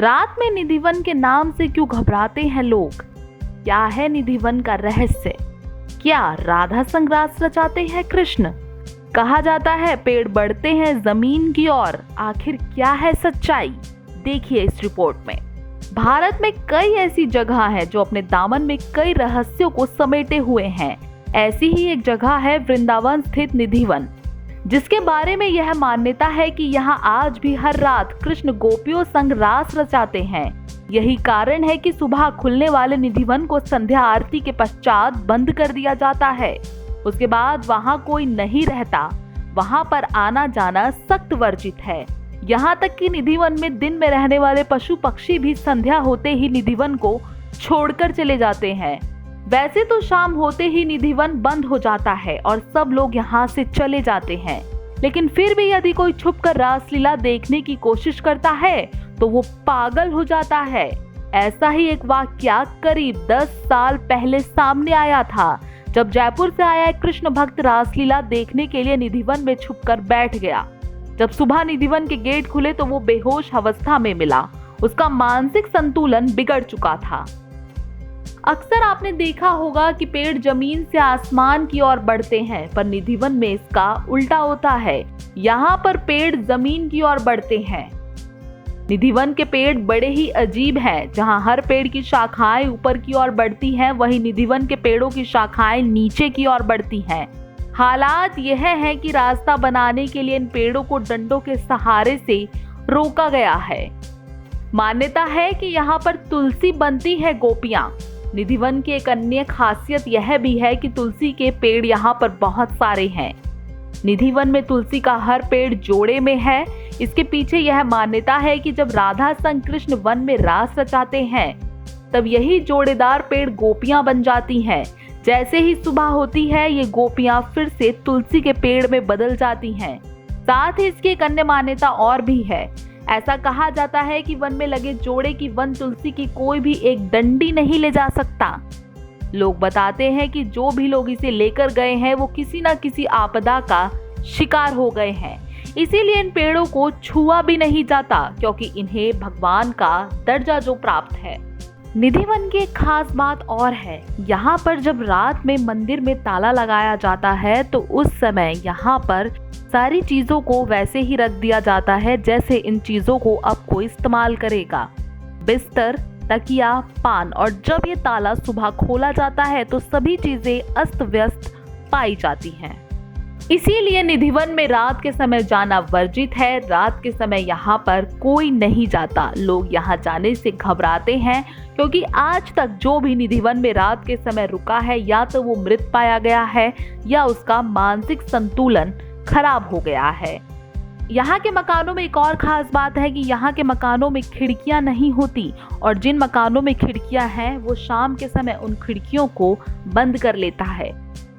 रात में निधिवन के नाम से क्यों घबराते हैं लोग? क्या है निधिवन का रहस्य? क्या राधा संग रास रचाते हैं कृष्ण? कहा जाता है पेड़ बढ़ते हैं जमीन की ओर, आखिर क्या है सच्चाई? देखिए इस रिपोर्ट में। भारत में कई ऐसी जगह है जो अपने दामन में कई रहस्यों को समेटे हुए हैं। ऐसी ही एक जगह है वृंदावन स्थित निधिवन, जिसके बारे में यह मान्यता है कि यहाँ आज भी हर रात कृष्ण गोपियों संग रास रचाते हैं। यही कारण है कि सुबह खुलने वाले निधिवन को संध्या आरती के पश्चात बंद कर दिया जाता है। उसके बाद वहाँ कोई नहीं रहता। वहाँ पर आना जाना सख्त वर्जित है। यहाँ तक कि निधिवन में दिन में रहने वाले पशु पक्षी भी संध्या होते ही निधिवन को छोड़कर चले जाते हैं। वैसे तो शाम होते ही निधिवन बंद हो जाता है और सब लोग यहाँ से चले जाते हैं, लेकिन फिर भी यदि कोई छुपकर रासलीला देखने की कोशिश करता है तो वो पागल हो जाता है। ऐसा ही एक वाकया करीब 10 साल पहले सामने आया था, जब जयपुर से आया एक कृष्ण भक्त रासलीला देखने के लिए निधिवन में छुपकर बैठ गया। जब सुबह निधिवन के गेट खुले तो वो बेहोश अवस्था में मिला। उसका मानसिक संतुलन बिगड़ चुका था। अक्सर आपने देखा होगा कि पेड़ जमीन से आसमान की ओर बढ़ते हैं, पर निधिवन में इसका उल्टा होता है। यहाँ पर पेड़ जमीन की ओर बढ़ते हैं। निधिवन के पेड़ बड़े ही अजीब हैं। जहाँ हर पेड़ की शाखाएं ऊपर की ओर बढ़ती हैं, वहीं निधिवन के पेड़ों की शाखाएं नीचे की ओर बढ़ती हैं। हालात यह है कि रास्ता बनाने के लिए इन पेड़ों को डंडों के सहारे से रोका गया है। मान्यता है कि यहाँ पर तुलसी बनती है गोपियां। निधिवन की एक अन्य खासियत यह भी है कि तुलसी के पेड़ यहाँ पर बहुत सारे हैं। निधिवन में तुलसी का हर पेड़ जोड़े में है। इसके पीछे यह मान्यता है कि जब राधा संग कृष्ण वन में रास रचाते हैं, तब यही जोड़ेदार पेड़ गोपियां बन जाती हैं। जैसे ही सुबह होती है, ये गोपियां फिर से तुलसी के पेड़ में बदल जाती हैं। साथ ही इसकी एक अन्य मान्यता और भी है। ऐसा कहा जाता है कि वन में लगे जोड़े की वन तुलसी की कोई भी एक डंडी नहीं ले जा सकता। लोग बताते हैं कि जो भी लोग इसे लेकर गए हैं वो किसी न किसी आपदा का शिकार हो गए हैं। इसीलिए इन पेड़ों को छुआ भी नहीं जाता, क्योंकि इन्हें भगवान का दर्जा जो प्राप्त है। निधिवन की एक खास बात और है। यहाँ पर जब रात में मंदिर में ताला लगाया जाता है तो उस समय यहाँ पर सारी चीजों को वैसे ही रख दिया जाता है जैसे इन चीजों को अब कोई इस्तेमाल करेगा। बिस्तर, तकिया, पान, और जब ये ताला सुबह खोला जाता है तो सभी चीजें अस्त व्यस्त पाई जाती हैं। इसीलिए निधिवन में रात के समय जाना वर्जित है। रात के समय यहाँ पर कोई नहीं जाता। लोग यहाँ जाने से घबराते हैं, क्योंकि आज तक जो भी निधिवन में रात के समय रुका है, या तो वो मृत पाया गया है या उसका मानसिक संतुलन खराब हो गया है। यहाँ के मकानों में एक और खास बात है कि यहाँ के मकानों में खिड़कियाँ नहीं होती, और जिन मकानों में खिड़कियाँ हैं वो शाम के समय उन खिड़कियों को बंद कर लेता है।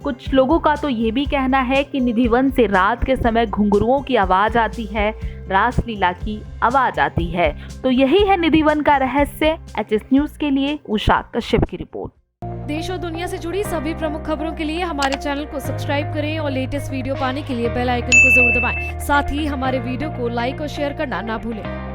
कुछ लोगों का तो ये भी कहना है कि निधिवन से रात के समय घुंघरुओं की आवाज आती है, रासलीला की आवाज आती है। तो यही है निधिवन का रहस्य। एचएस न्यूज के लिए उषा कश्यप की रिपोर्ट। देश और दुनिया से जुड़ी सभी प्रमुख खबरों के लिए हमारे चैनल को सब्सक्राइब करें और लेटेस्ट वीडियो पाने के लिए बेल आइकन को जरूर दबाएं। साथ ही हमारे वीडियो को लाइक और शेयर करना ना भूलें।